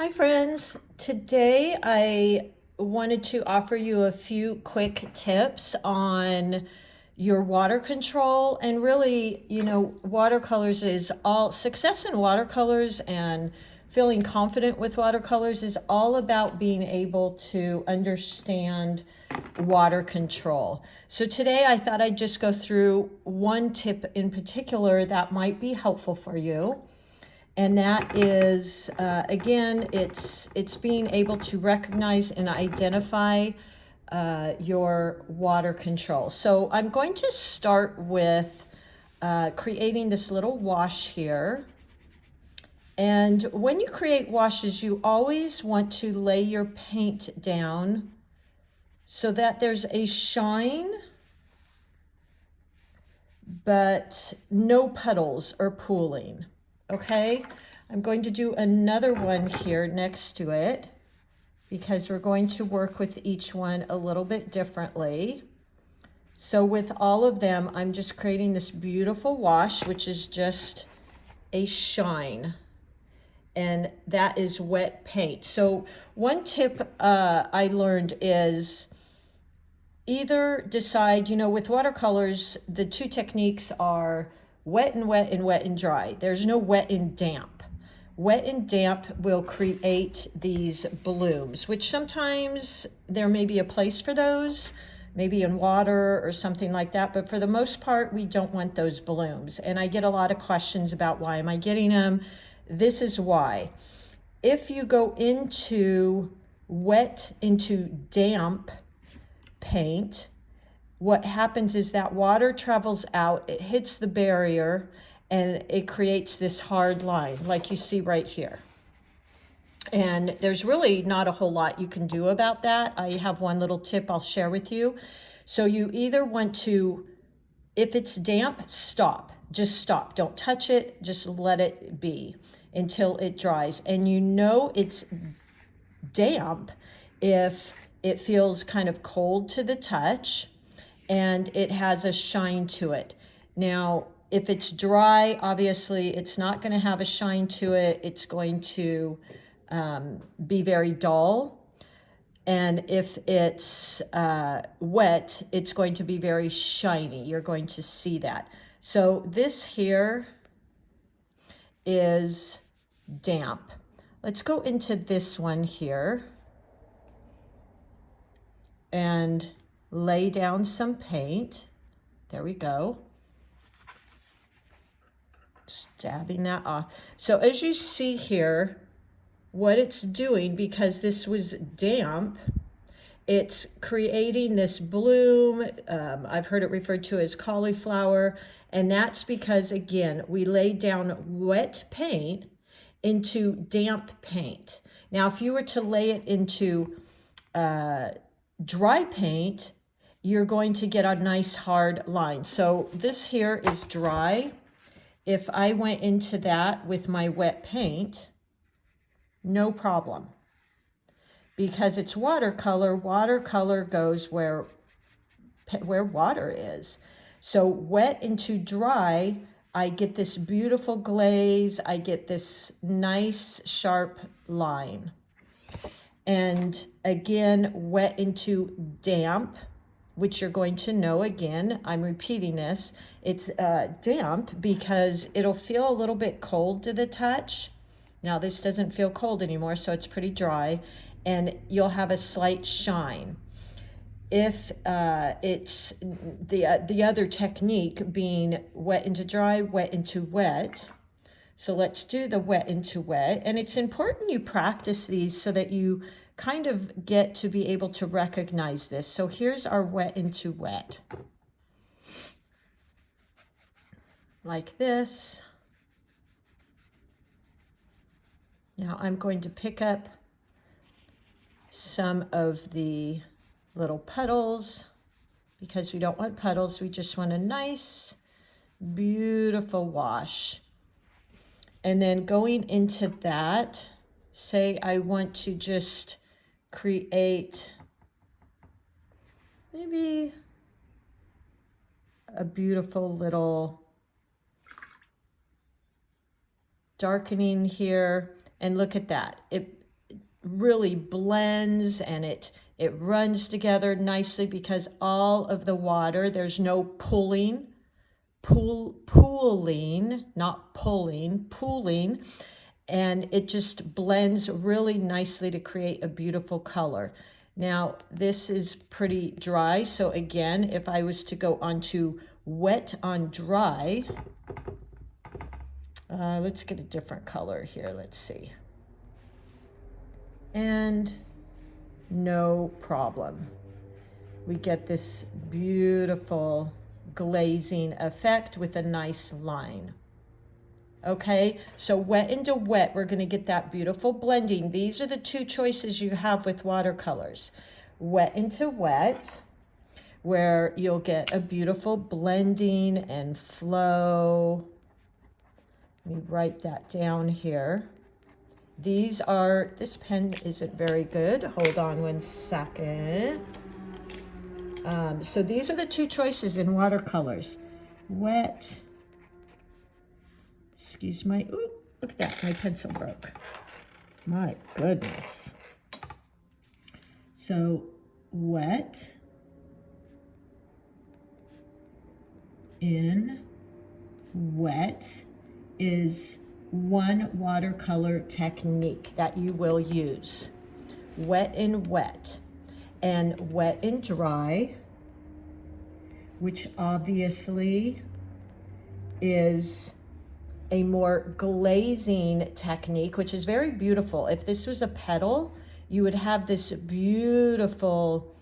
Hi friends, today I wanted to offer you a few quick tips on your water control. And really, watercolors is all success in watercolors, and feeling confident with watercolors is all about being able to understand water control. So today I thought I'd just go through one tip in particular that might be helpful for you. And that is, again, it's being able to recognize and identify your water control. So I'm going to start with creating this little wash here. And when you create washes, you always want to lay your paint down so that there's a shine, but no puddles or pooling. Okay, I'm going to do another one here next to it because we're going to work with each one a little bit differently. So with all of them, I'm just creating this beautiful wash, which is just a shine, and that is wet paint. So one tip I learned is either decide, with watercolors, the two techniques are wet and wet and wet and dry. There's no wet and damp. Wet and damp will create these blooms, which sometimes there may be a place for those, maybe in water or something like that. But for the most part, we don't want those blooms. And I get a lot of questions about why am I getting them? This is why. If you go into wet into damp paint, what happens is that water travels out, it hits the barrier, and it creates this hard line like you see right here. And there's really not a whole lot you can do about that. I have one little tip I'll share with you. So you either want to, if it's damp, stop. Just stop. Don't touch it. Just let it be until it dries. And it's damp if it feels kind of cold to the touch and it has a shine to it. Now, if it's dry, obviously it's not going to have a shine to it. It's going to be very dull. And if it's wet, it's going to be very shiny. You're going to see that. So this here is damp. Let's go into this one here and lay down some paint. There we go. Just dabbing that off. So as you see here, what it's doing, because this was damp, it's creating this bloom. I've heard it referred to as cauliflower. And that's because, again, we laid down wet paint into damp paint. Now, if you were to lay it into dry paint, you're going to get a nice hard line. So this here is dry. If I went into that with my wet paint, no problem. Because it's watercolor, watercolor goes where water is. So wet into dry, I get this beautiful glaze. I get this nice sharp line. And again, wet into damp, which you're going to know, again, I'm repeating this, it's damp because it'll feel a little bit cold to the touch. Now this doesn't feel cold anymore, so it's pretty dry, and you'll have a slight shine. If it's the other technique being wet into dry, wet into wet. So let's do the wet into wet. And it's important you practice these so that you kind of get to be able to recognize this. So here's our wet into wet. Like this. Now I'm going to pick up some of the little puddles because we don't want puddles. We just want a nice, beautiful wash. And then going into that, say I want to just create maybe a beautiful little darkening here. And look at that. really blends and it runs together nicely because all of the water, there's no pooling, not pulling, pooling, and it just blends really nicely to create a beautiful color. Now, this is pretty dry, so again, if I was to go onto wet on dry, let's get a different color here, let's see. And no problem. We get this beautiful glazing effect with a nice line. Okay, so wet into wet, we're going to get that beautiful blending. These are the two choices you have with watercolors. Wet into wet, where you'll get a beautiful blending and flow. Let me write that down here. These are, this pen isn't very good. Hold on 1 second. So these are the two choices in watercolors. Wet. Excuse my, ooh, look at that, my pencil broke. My goodness. So wet in wet is one watercolor technique that you will use. Wet in wet. And wet and dry, which obviously is a more glazing technique, which is very beautiful. If this was a petal, you would have this beautiful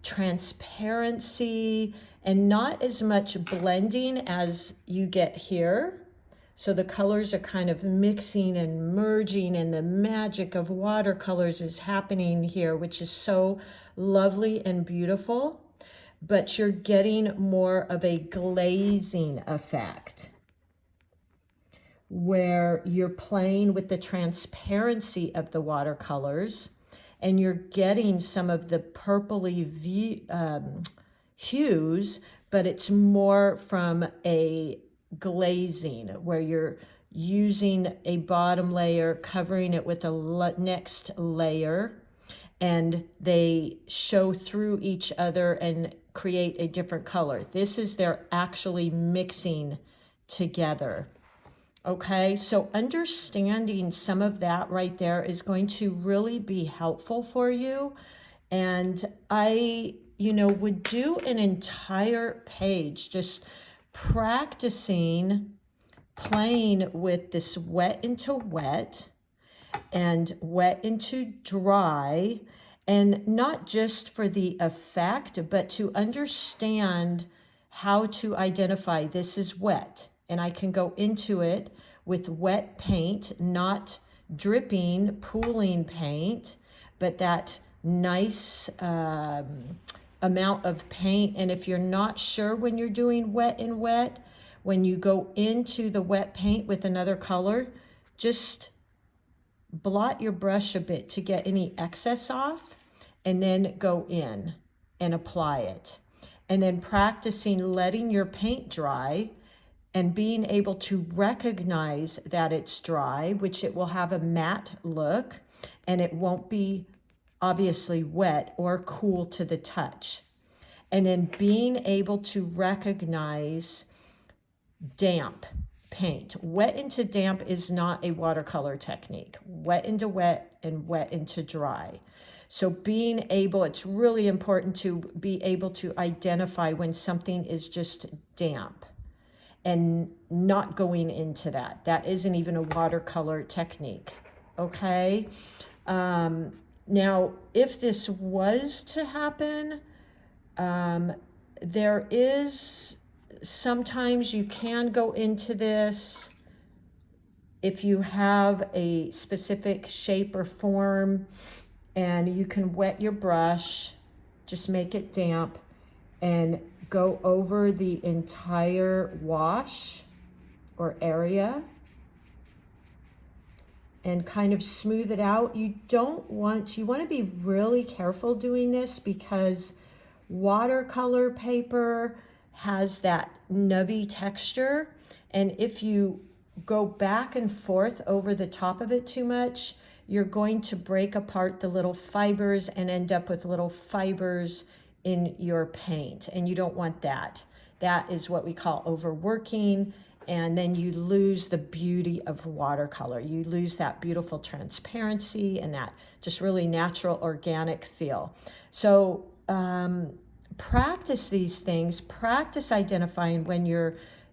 transparency and not as much blending as you get here. So the colors are kind of mixing and merging, and the magic of watercolors is happening here, which is so lovely and beautiful. But you're getting more of a glazing effect, where you're playing with the transparency of the watercolors, and you're getting some of the purpley hues, but it's more from a glazing, where you're using a bottom layer, covering it with a next layer, and they show through each other and create a different color. This is they're actually mixing together. Okay, so understanding some of that right there is going to really be helpful for you. And I, would do an entire page just practicing playing with this wet into wet and wet into dry, and not just for the effect, but to understand how to identify this is wet. And I can go into it with wet paint, not dripping, pooling paint, but that nice amount of paint. And if you're not sure when you're doing wet and wet, when you go into the wet paint with another color, just blot your brush a bit to get any excess off, and then go in and apply it. And then practicing letting your paint dry and being able to recognize that it's dry, which it will have a matte look, and it won't be obviously wet or cool to the touch. And then being able to recognize damp paint. Wet into damp is not a watercolor technique. Wet into wet and wet into dry. So being able, it's really important to be able to identify when something is just damp and not going into that. That isn't even a watercolor technique, okay? Now, if this was to happen, there is, sometimes you can go into this if you have a specific shape or form, and you can wet your brush, just make it damp, and go over the entire wash or area and kind of smooth it out. You want to be really careful doing this, because watercolor paper has that nubby texture, and if you go back and forth over the top of it too much, you're going to break apart the little fibers and end up with little fibers in your paint, and you don't want that. That is what we call overworking, and then you lose the beauty of watercolor. You lose that beautiful transparency and that just really natural organic feel. So practice these things, practice identifying when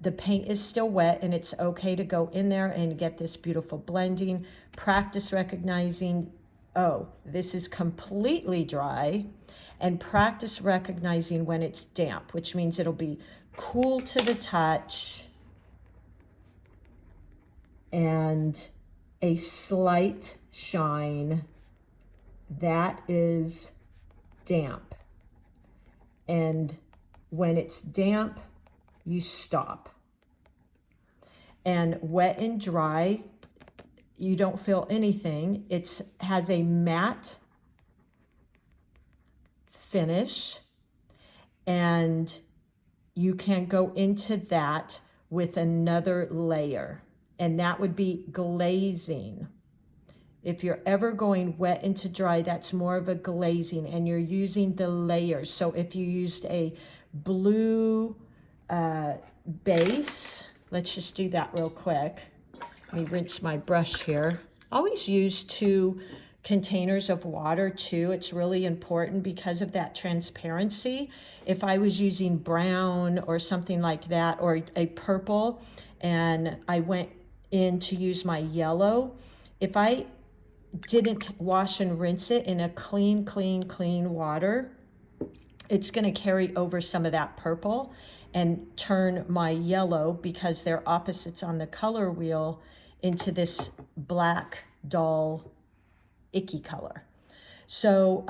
the paint is still wet and it's okay to go in there and get this beautiful blending. Practice recognizing, oh, this is completely dry, and practice recognizing when it's damp, which means it'll be cool to the touch and a slight shine. That is damp. And when it's damp, you stop. And wet and dry, you don't feel anything. It has a matte finish, and you can go into that with another layer, and that would be glazing. If you're ever going wet into dry, that's more of a glazing, and you're using the layers. So if you used a blue base, let's just do that real quick. Let me rinse my brush here. Always use 2 containers of water too. It's really important because of that transparency. If I was using brown or something like that, or a purple, and I went in to use my yellow, if I didn't wash and rinse it in a clean water, it's going to carry over some of that purple and turn my yellow, because they're opposites on the color wheel, into this black, dull, icky color. So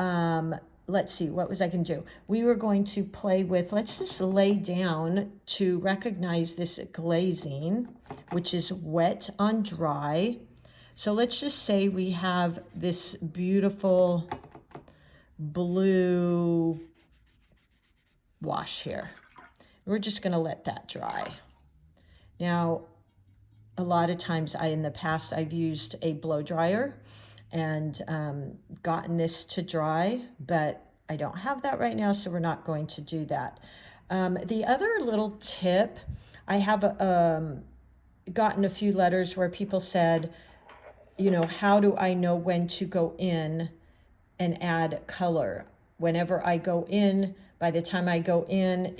let's see, what was I going to do? We were going to play with, let's just lay down to recognize this glazing, which is wet on dry. So let's just say we have this beautiful blue wash here. We're just going to let that dry. Now, a lot of times in the past, I've used a blow dryer and gotten this to dry, but I don't have that right now, so we're not going to do that. The other little tip, I have gotten a few letters where people said, you know, how do I know when to go in and add color? Whenever I go in, by the time I go in,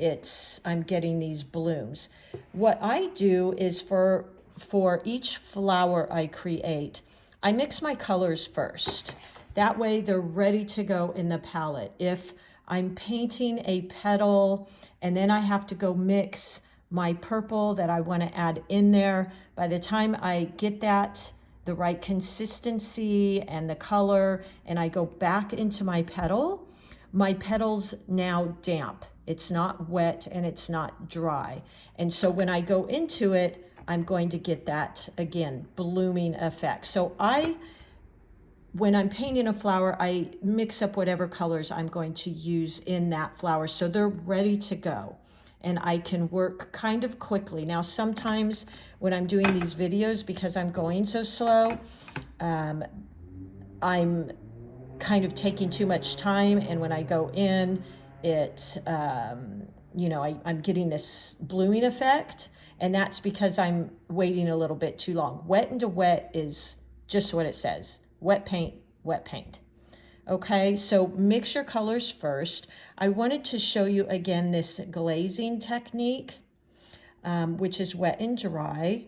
I'm getting these blooms. What I do is for each flower I create, I mix my colors first. That way they're ready to go in the palette. If I'm painting a petal and then I have to go mix my purple that I want to add in there, by the time I get that the right consistency and the color, and I go back into my petal's now damp. It's not wet and it's not dry. And so when I go into it, I'm going to get that, again, blooming effect. So when I'm painting a flower, I mix up whatever colors I'm going to use in that flower, so they're ready to go. And I can work kind of quickly. Now, sometimes when I'm doing these videos, because I'm going so slow, I'm kind of taking too much time. And when I go in, I'm getting this blooming effect. And that's because I'm waiting a little bit too long. Wet into wet is just what it says. Wet paint, wet paint. Okay, so mix your colors first. I wanted to show you again this glazing technique, which is wet and dry.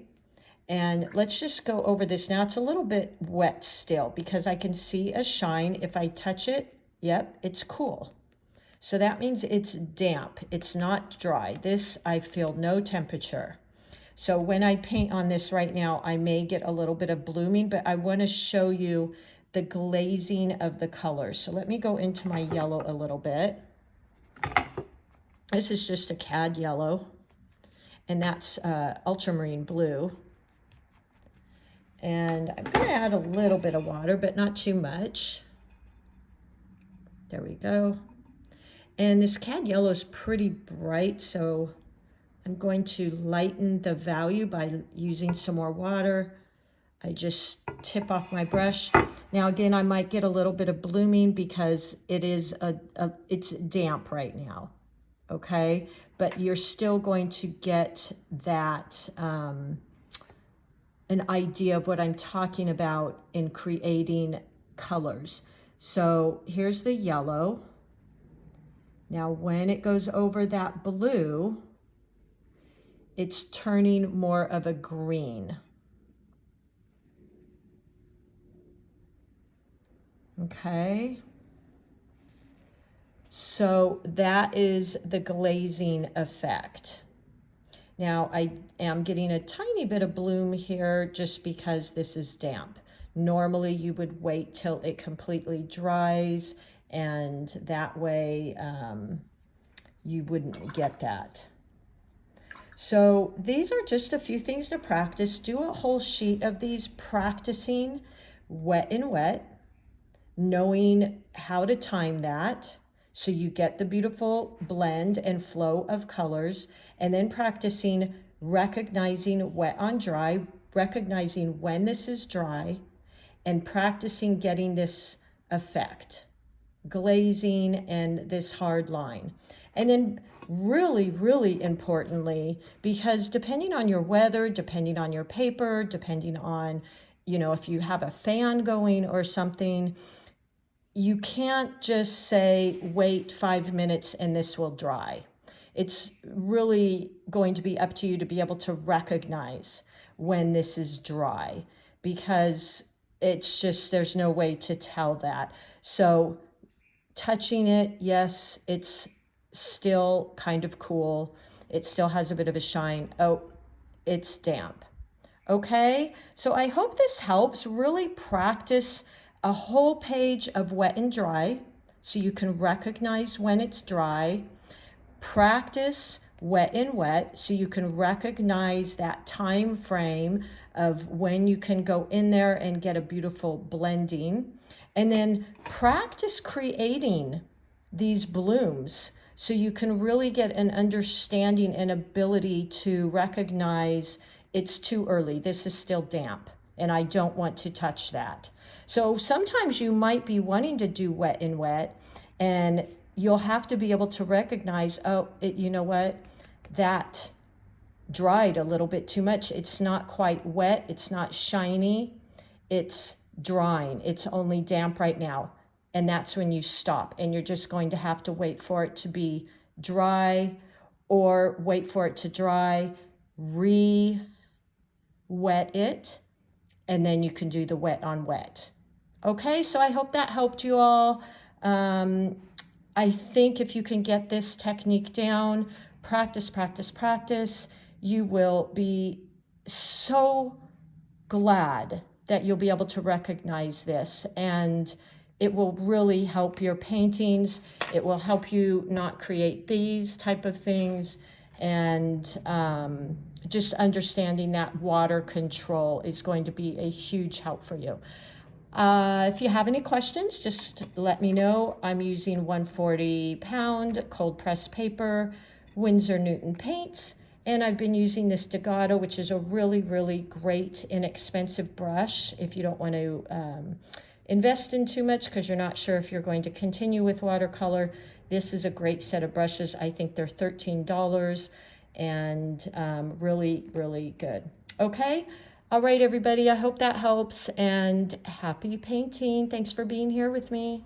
And let's just go over this. Now it's a little bit wet still because I can see a shine. If I touch it, yep, it's cool. So that means it's damp. It's not dry. This, I feel no temperature. So when I paint on this right now, I may get a little bit of blooming, but I want to show you the glazing of the colors. So let me go into my yellow a little bit. This is just a cad yellow, and that's ultramarine blue. And I'm going to add a little bit of water, but not too much. There we go. And this cad yellow is pretty bright, so I'm going to lighten the value by using some more water. I just tip off my brush. Now again, I might get a little bit of blooming because it is it's damp right now, okay? But you're still going to get that, an idea of what I'm talking about in creating colors. So here's the yellow. Now when it goes over that blue, it's turning more of a green. Okay, so that is the glazing effect. Now I am getting a tiny bit of bloom here just because this is damp. Normally you would wait till it completely dries, and that way you wouldn't get that. So these are just a few things to practice. Do a whole sheet of these, practicing wet and wet, knowing how to time that so you get the beautiful blend and flow of colors, and then practicing recognizing wet on dry, recognizing when this is dry, and practicing getting this effect, glazing and this hard line. And then really, really importantly, because depending on your weather, depending on your paper, depending on, you know, if you have a fan going or something, you can't just say, wait 5 minutes and this will dry. It's really going to be up to you to be able to recognize when this is dry, because it's just, there's no way to tell that. So touching it, yes, it's still kind of cool. It still has a bit of a shine. Oh, it's damp. Okay, so I hope this helps. Really practice a whole page of wet and dry so you can recognize when it's dry. Practice wet and wet so you can recognize that time frame of when you can go in there and get a beautiful blending. And then practice creating these blooms so you can really get an understanding and ability to recognize it's too early. This is still damp and I don't want to touch that. So sometimes you might be wanting to do wet and wet, and you'll have to be able to recognize, oh, you know what, that dried a little bit too much. It's not quite wet. It's not shiny. It's drying. It's only damp right now. And that's when you stop, and you're just going to have to wait for it to be dry, or wait for it to dry, re-wet it, and then you can do the wet on wet. Okay, so I hope that helped you all. I think if you can get this technique down, practice, practice, practice, you will be so glad that you'll be able to recognize this, and it will really help your paintings. It will help you not create these type of things, and just understanding that water control is going to be a huge help for you. If you have any questions, just let me know. I'm using 140-pound cold press paper, Winsor Newton Paints, and I've been using this Degato, which is a really, really great, inexpensive brush if you don't want to invest in too much because you're not sure if you're going to continue with watercolor. This is a great set of brushes. I think they're $13 and really, really good. Okay. All right, everybody, I hope that helps, and happy painting. Thanks for being here with me.